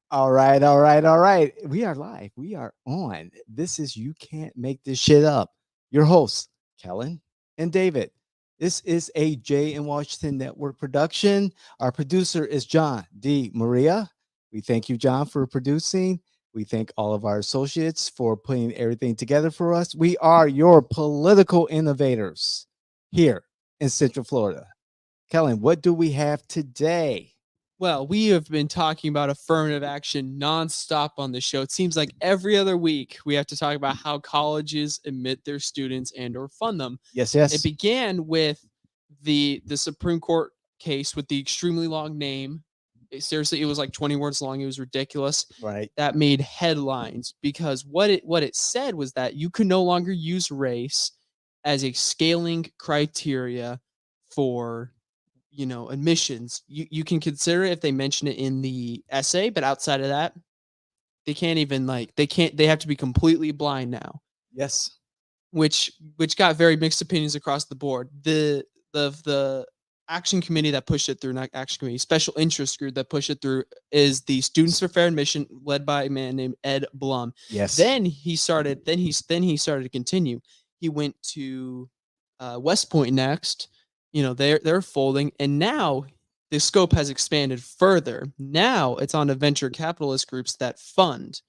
All right, all right, all right. We are live. We are on. This is You Can't Make This Shit Up. Your hosts, Kellen and David. This is a Jay and Washington Network production. Our producer is John D. Maria. We thank you, John, for producing. We thank all of our associates for putting everything together for us. We are your political innovators here in Central Florida. Kellen, what do we have today? Well, we have been talking about affirmative action nonstop on the show. It seems like every other week we have to talk about how colleges admit their students and or fund them. Yes, It yes. began with the Supreme Court case with the extremely long name. Seriously, it was like 20 words long. It was ridiculous. Right. That made headlines because what it said was that you could no longer use race as a scaling criteria for admissions. You can consider it if they mention it in the essay, but outside of that, they can't even they have to be completely blind now, Yes. which got very mixed opinions across the board. The action committee that pushed it through, not action committee, special interest group that pushed it through is the Students for Fair Admission, led by a man named Ed Blum. Yes. Then he started to continue. He went to West Point next. They're folding, and now the scope has expanded further. Now it's on to venture capitalist groups that fund,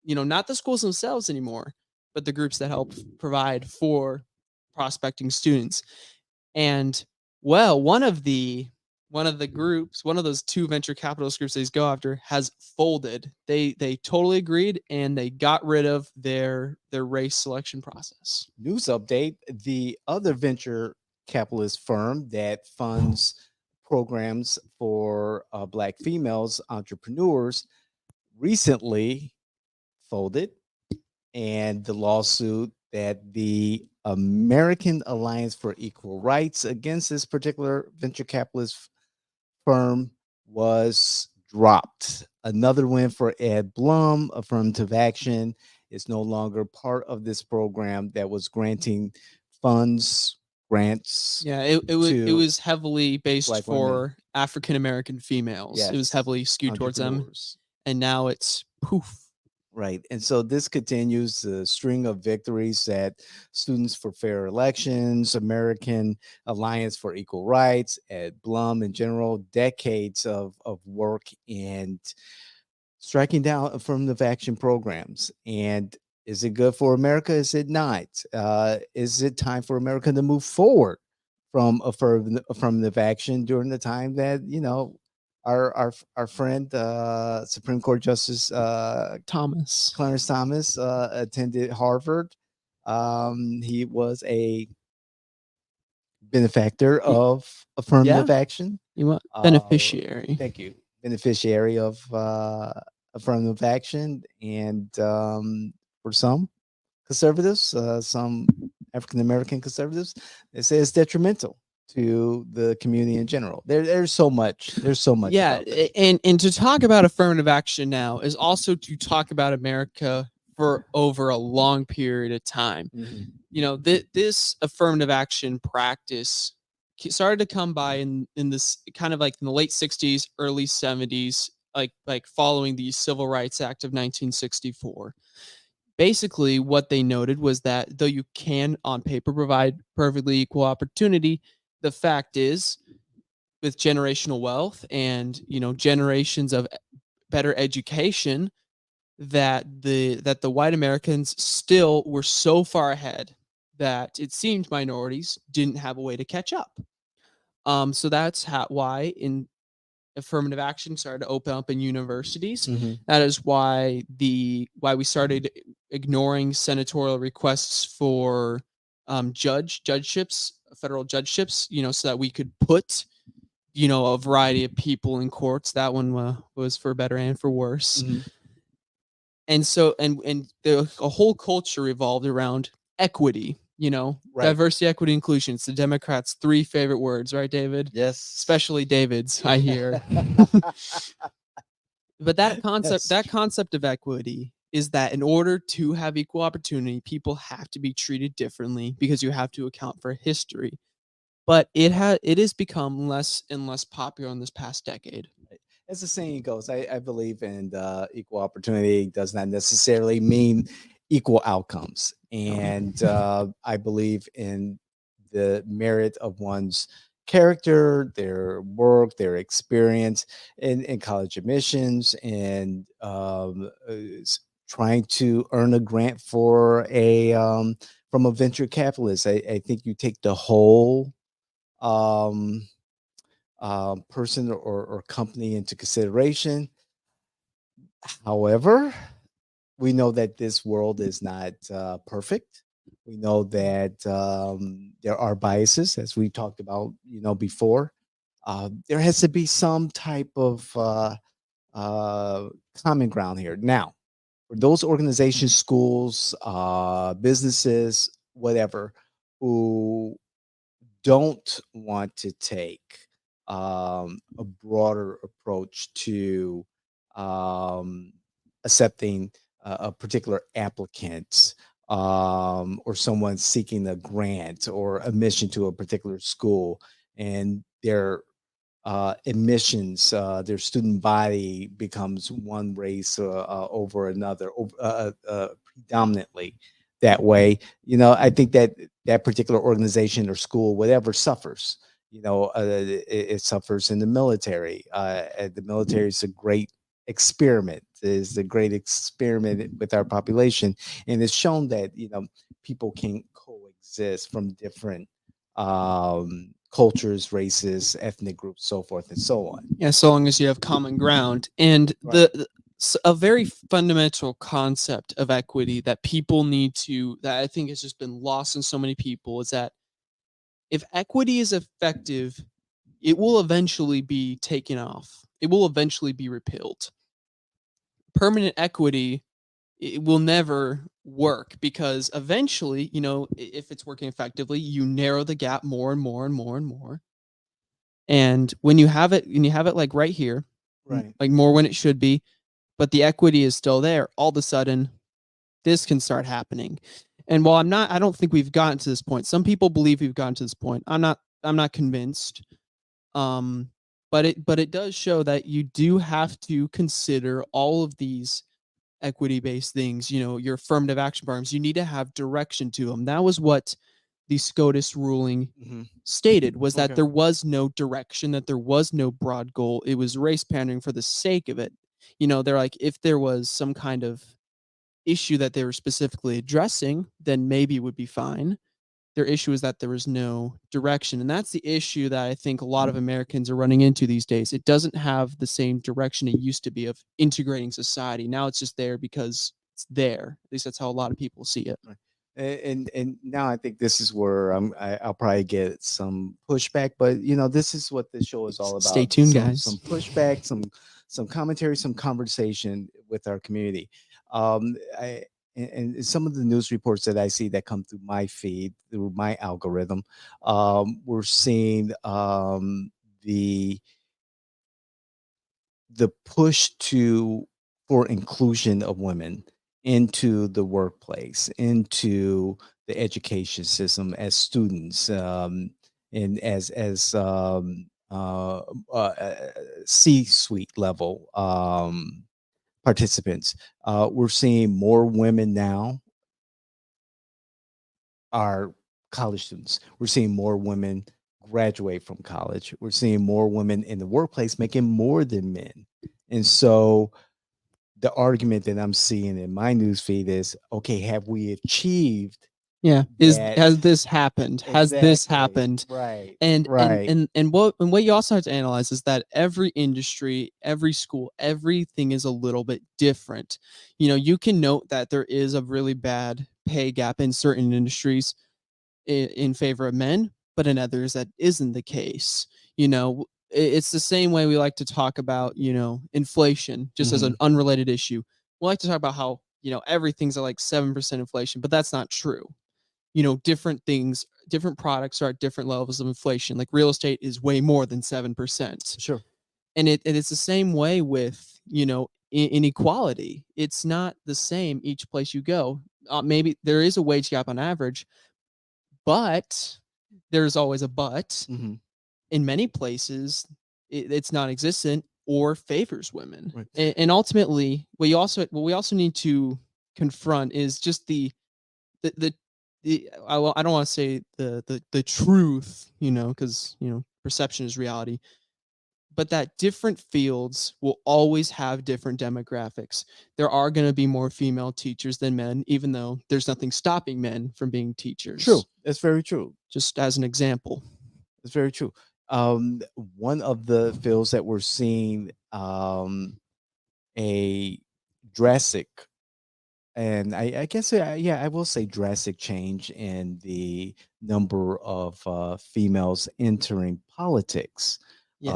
not the schools themselves anymore, but the groups that help provide for prospecting students. And well, one of those two venture capitalist groups they go after has folded. They totally agreed, and they got rid of their race selection process. News update: the other venture capitalist firm that funds programs for Black females entrepreneurs recently folded, and the lawsuit that the American Alliance for Equal Rights against this particular venture capitalist firm was dropped. Another win for Ed Blum. Affirmative action is no longer part of this program that was granting funds, grants. Yeah, it was heavily based Black women. for African American females. It was Yes, heavily skewed towards them, entrepreneurs. and now it's poof. Right. And so this continues the string of victories that Students for Fair Elections, American Alliance for Equal Rights, Ed Blum in general, decades of work and striking down affirmative action programs. And is it good for America? Is it not? Is it time for America to move forward from affirmative action during the time that, our friend Supreme Court Justice Thomas. Clarence Thomas attended Harvard. He was a benefactor of affirmative action. You want Uh, beneficiary. Thank you. Beneficiary of affirmative action. And for some conservatives, some African American conservatives, they say it's detrimental to the community in general. There's so much. There's so much. Yeah, about this. and to talk about affirmative action now is also to talk about America for over a long period of time. Mhm. This affirmative action practice started to come by in this kind of like in the late 60s, early 70s, like following the Civil Rights Act of 1964. Basically, what they noted was that though you can on paper provide perfectly equal opportunity, the fact is, with generational wealth and generations of better education, that the white Americans still were so far ahead that it seemed minorities didn't have a way to catch up. So that's why in affirmative action started to open up in universities. Mhm. That is why we started ignoring senatorial requests for judgeships, federal judgeships, so that we could put a variety of people in courts. That one was for better and for worse. Mhm. And so and a whole culture revolved around equity, Right. diversity, equity, inclusion. It's the Democrats' three favorite words, right, David? Yes. Especially David's, I hear. But that concept of equity is that in order to have equal opportunity, people have to be treated differently because you have to account for history. But it has become less and less popular in this past decade. as the saying goes, I believe in equal opportunity does not necessarily mean equal outcomes. And I believe in the merit of one's character, their work, their experience in college admissions, and trying to earn a grant for a from a venture capitalist. I think you take the whole um, person or company into consideration. However, we know that this world is not perfect. We know that there are biases, as we talked about, before. There has to be some type of uh, common ground here. Now, for those organizations, schools, businesses, whatever, who don't want to take a broader approach to um, accepting a particular applicant or someone seeking a grant or admission to a particular school, and their admissions, their student body becomes one race over another, predominantly that way. I think that that particular organization or school, whatever, suffers. It suffers in the military. And the military is a great experiment. Is a great experiment with our population, and it's shown that people can coexist from different cultures, races, ethnic groups, so forth and so on. Yeah, so long as you have common ground. And Right. a very fundamental concept of equity that people need to, that I think has just been lost in so many people, is that if equity is effective, it will eventually be taken off. It will eventually be repealed. Permanent equity, it will never work because eventually, if it's working effectively, you narrow the gap more and more and more and more. And when you have it like right here, Right. like more when it should be, but the equity is still there, all of a sudden this can start happening. And while I don't think we've gotten to this point. Some people believe we've gotten to this point. I'm not convinced. Um, but it does show that you do have to consider all of these equity based things, your affirmative action programs. You need to have direction to them. That was what the SCOTUS ruling Hmm. stated, was that Okay. there was no direction, that there was no broad goal. It was race pandering for the sake of it. They're like, if there was some kind of issue that they were specifically addressing, then maybe it would be fine. Their issue is that there was no direction. And that's the issue that I think a lot of Americans are running into these days. It doesn't have the same direction it used to be of integrating society. Now it's just there because it's there. At least that's how a lot of people see it. Right. And now I think this is where I'll probably get some pushback, but this is what this show is all Stay about. tuned, Some guys. pushback, some commentary, some conversation with our community. I and some of the news reports that I see that come through my feed, through my algorithm, we're seeing the the push to for inclusion of women into the workplace, into the education system as students, and as C-suite level participants. We're seeing more women now are college students. We're seeing more women graduate from college. We're seeing more women in the workplace making more than men. And so the argument that I'm seeing in my news feed is, okay, have we achieved Yeah. that? Has this happened? Has this Exactly. happened? Right. And and Right. and and what you also have to analyze is that every industry, every school, everything is a little bit different. You can note that there is a really bad pay gap in certain industries in favor of men, but in others that isn't the case. It's the same way we like to talk about, inflation just as an Mhm. unrelated issue. We like to talk about how, everything's at like 7% inflation, but that's not true. Different things, different products are at different levels of inflation. Like real estate is way more than 7%. Sure. And it's the same way with, inequality. It's not the same each place you go. Maybe there is a wage gap on average, but there's always a but. Mhm. In many places, it's non-existent, or favors women. Right. And ultimately, what we also need to confront is just the I don't want to say the truth, because perception is reality, but that different fields will always have different demographics. There are going to be more female teachers than men, even though there's nothing stopping men from being teachers. True. That's very true. Just as an example. It's very true. One of the fields that we're seeing a drastic, and I guess, yeah, I will say drastic change in the number of females entering politics, Yes.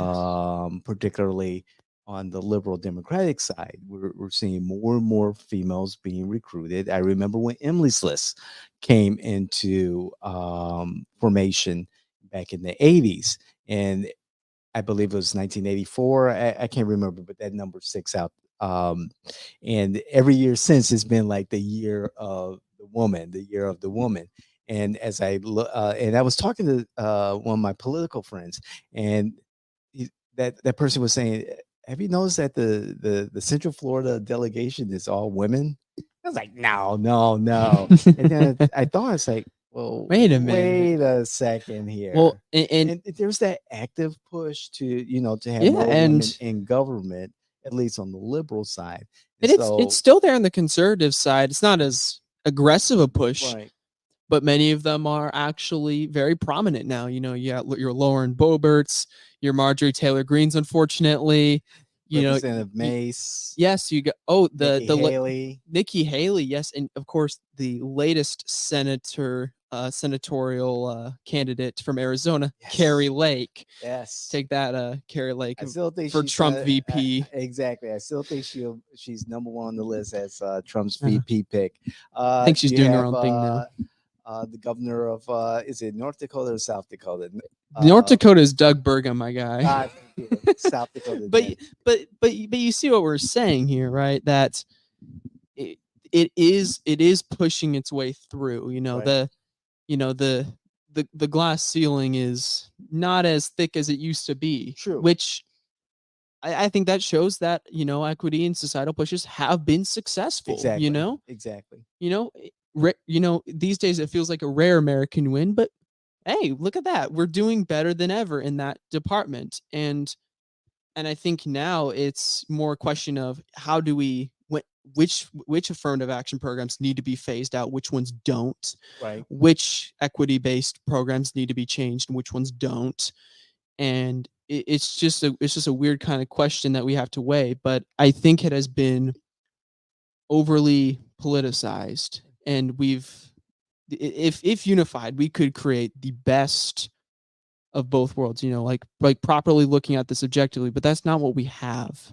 particularly on the liberal democratic side. We're seeing more and more females being recruited. I remember when Emily's List came into formation back in the 80s, and I believe it was 1984. I can't remember, but that number sticks out. Um, and every year since, it's been like the year of the woman, the year of the woman. And as I look, and I was talking to one of my political friends, and that person was saying, "Have you noticed that the Central Florida delegation is all women?" I was like, "No, no, no." And then I thought, it's like, well, Wait a minute. wait a second here. Well, and And there's that active push to to have yeah, more women and in government, at least on the liberal side. and And it's still there on the conservative side. It's not as aggressive a push, right, but many of them are actually very prominent now. You got your Lauren Boeberts, your Marjorie Taylor Greens, unfortunately. Representative Mace, Yes, you got Nikki Haley. Nikki Haley, yes, and of course the latest senatorial candidate from Arizona, Carrie Yes. Lake. Yes, Take that, Carrie Lake I still think for she's Trump gonna, VP. exactly. I still think she's number one on the list as Trump's Uh, VP pick. I think she's You doing her have own thing now. the governor of is it North Dakota or South Dakota? North Dakota is Doug Burgum, my guy. Thank you. South Dakota. but you see what we're saying here, right? That it is pushing its way through. Right. The glass ceiling is not as thick as it used to be. True. Which I think that shows that equity and societal pushes have been successful. Exactly. Exactly. These days it feels like a rare American win, but hey, look at that. We're doing better than ever in that department. And I think now it's more a question of how do we which affirmative action programs need to be phased out, which ones don't, Right. which equity-based programs need to be changed and which ones don't. And it's just a weird kind of question that we have to weigh, but I think it has been overly politicized, and if unified, we could create the best of both worlds, like properly looking at this objectively, but that's not what we have.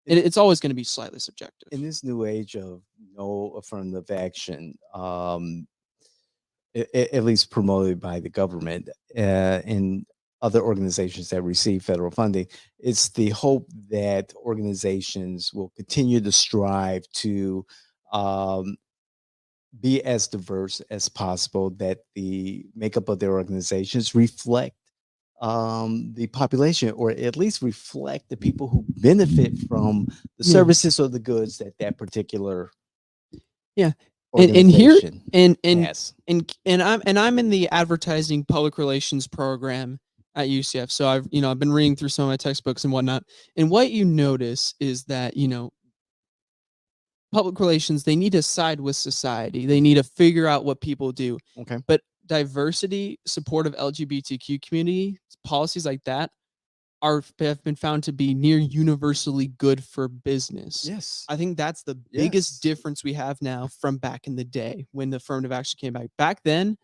It's always going to be slightly subjective. In this new age of no affirmative action, at least promoted by the government and other organizations that receive federal funding, it's the hope that organizations will continue to strive to um, be as diverse as possible, that the makeup of their organizations reflect the population, or at least reflect the people who benefit from the services or the goods that that particular yeah and here organization has. and I'm in the advertising public relations program at UCF, so I've been reading through some of my textbooks and whatnot, and what you notice is that public relations, they need to side with society. They need to figure out what people do. Okay. But diversity, support of LGBTQ community, policies like that have been found to be near universally good for business. Yes. I think that's the Yes. biggest difference we have now from back in the day when the affirmative action came back. Back then,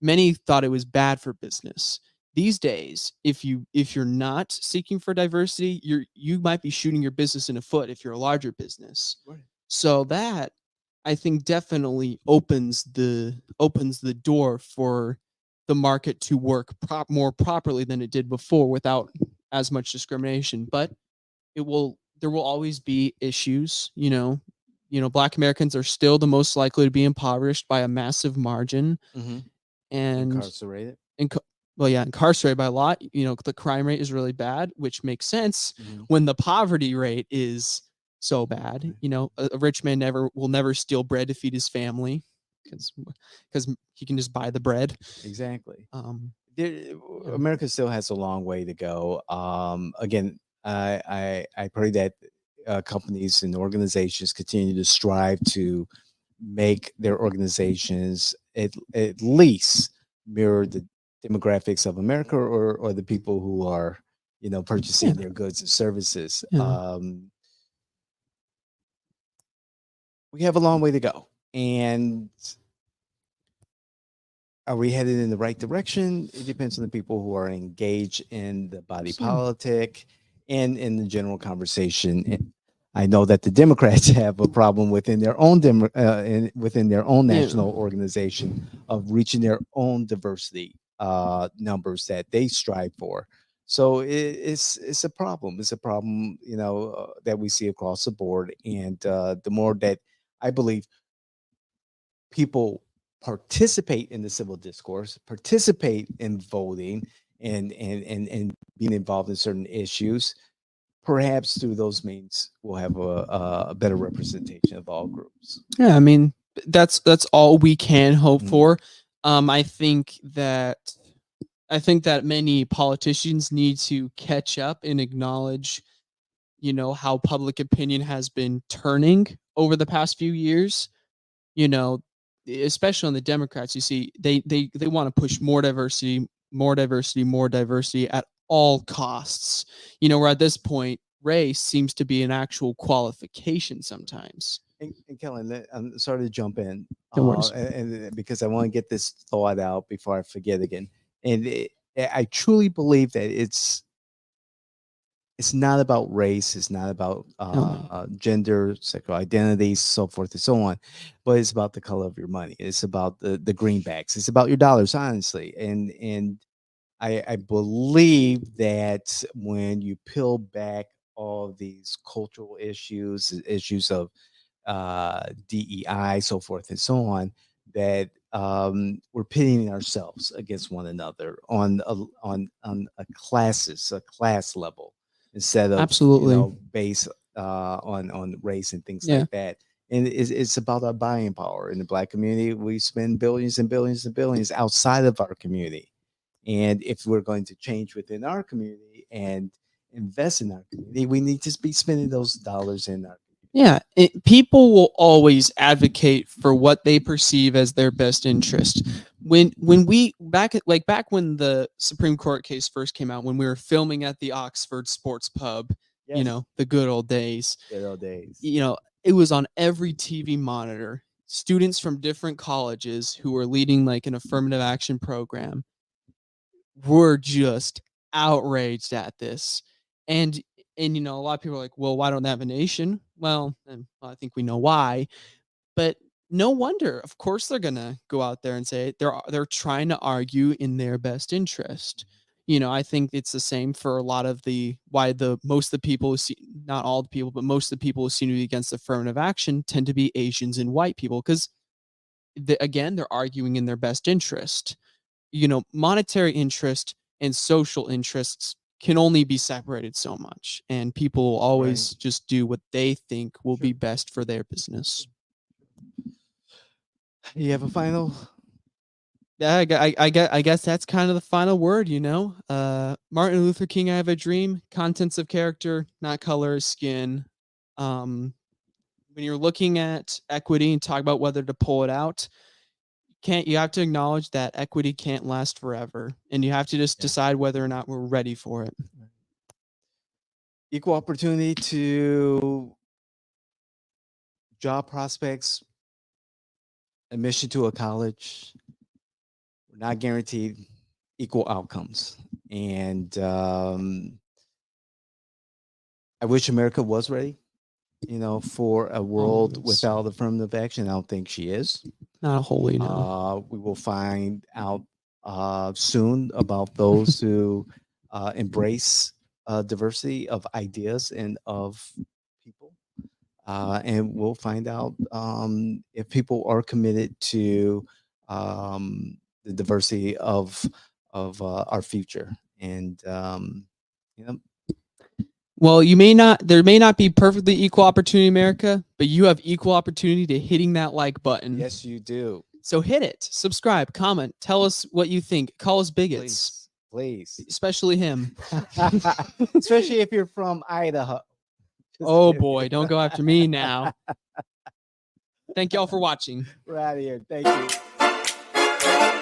many thought it was bad for business. These days, if you're not seeking for diversity, you might be shooting your business in the foot if you're a larger business. Right. So that, I think, definitely opens the door for the market to work more properly than it did before without as much discrimination. But there will always be issues. Black Americans are still the most likely to be impoverished by a massive margin, Mm-hmm. and Incarcerated. well, yeah, incarcerated by a lot. The crime rate is really bad, which makes sense Mhm. when the poverty rate is so bad. A rich man will never steal bread to feed his family because he can just buy the bread. Exactly. Um, yeah, America still has a long way to go. Again, I pray that companies and organizations continue to strive to make their organizations at least mirror the demographics of America, or the people who are yeah, purchasing their goods and services. yeah. We have a long way to go, and are we headed in the right direction? It depends on the people who are engaged in the body So, politic and in the general conversation. And I know that the Democrats have a problem within their own within their own yeah, national organization of reaching their own diversity numbers that they strive for. So it's a problem. It's a problem, that we see across the board. And the more that I believe people participate in the civil discourse, participate in voting, and being involved in certain issues, perhaps through those means we'll have a better representation of all groups. yeah. I mean, that's all we can hope Mhm. for. I think that many politicians need to catch up and acknowledge, how public opinion has been turning over the past few years. you know Especially on the Democrats, you see they want to push more diversity, more diversity, more diversity at all costs. Where at this point race seems to be an actual qualification sometimes. And Kellen, I'm sorry to jump in, No worries. and because I want to get this thought out before I forget again. And I truly believe that it's not about race, it's not about No. gender, sexual identity, so forth and so on, but it's about the color of your money. It's about the greenbacks. It's about your dollars, honestly. And I believe that when you peel back all these cultural issues, issues of DEI, so forth and so on, that we're pitting ourselves against one another on a class level, instead of Absolutely. based on race and things Yeah. like that. And it's about our buying power in the Black community. We spend billions and billions and billions outside of our community, and if we're going to change within our community and invest in our community, we need to be spending those dollars in our Yeah, people will always advocate for what they perceive as their best interest. When we back when the Supreme Court case first came out, when we were filming at the Oxford Sports Pub, yes, the good old days. good old days. It was on every TV monitor. Students from different colleges who were leading like an affirmative action program were just outraged at this. And a lot of people are like, "Well, why don't they have a nation?" Well, I think we know why, but no wonder. Of course they're going to go out there and say they're trying to argue in their best interest. I think it's the same for a lot of the why the most of the people who see, not all the people, but most of the people who seem to be against affirmative action tend to be Asians and white people because again, they're arguing in their best interest. Monetary interest and social interests can only be separated so much, and people will Right. always just do what they think will Sure. be best for their business. Sure. You have a final? Yeah, I guess that's kind of the final word. Martin Luther King, I have a dream. Contents of character, not color, skin. Um, when you're looking at equity and talk about whether to pull it out, can't you have to acknowledge that equity can't last forever, and you have to just Yeah. decide whether or not we're ready for it. Equal opportunity to job prospects, admission to a college. We're not guaranteed equal outcomes. And I wish America was ready, for a world Always. without affirmative action. I don't think she is. Not wholly, no. We will find out soon about those who embrace diversity of ideas and of people. And we'll find out if people are committed to the diversity of our future. And you know, Well, there may not be perfectly equal opportunity in America, but you have equal opportunity to hitting that like button. yes, you do. So hit it, subscribe, comment, tell us what you think. Call us bigots, Please. especially him. Especially if you're from Idaho. Just Oh kidding. boy, don't go after me now. Thank y'all for watching. We're out of here. Thank you.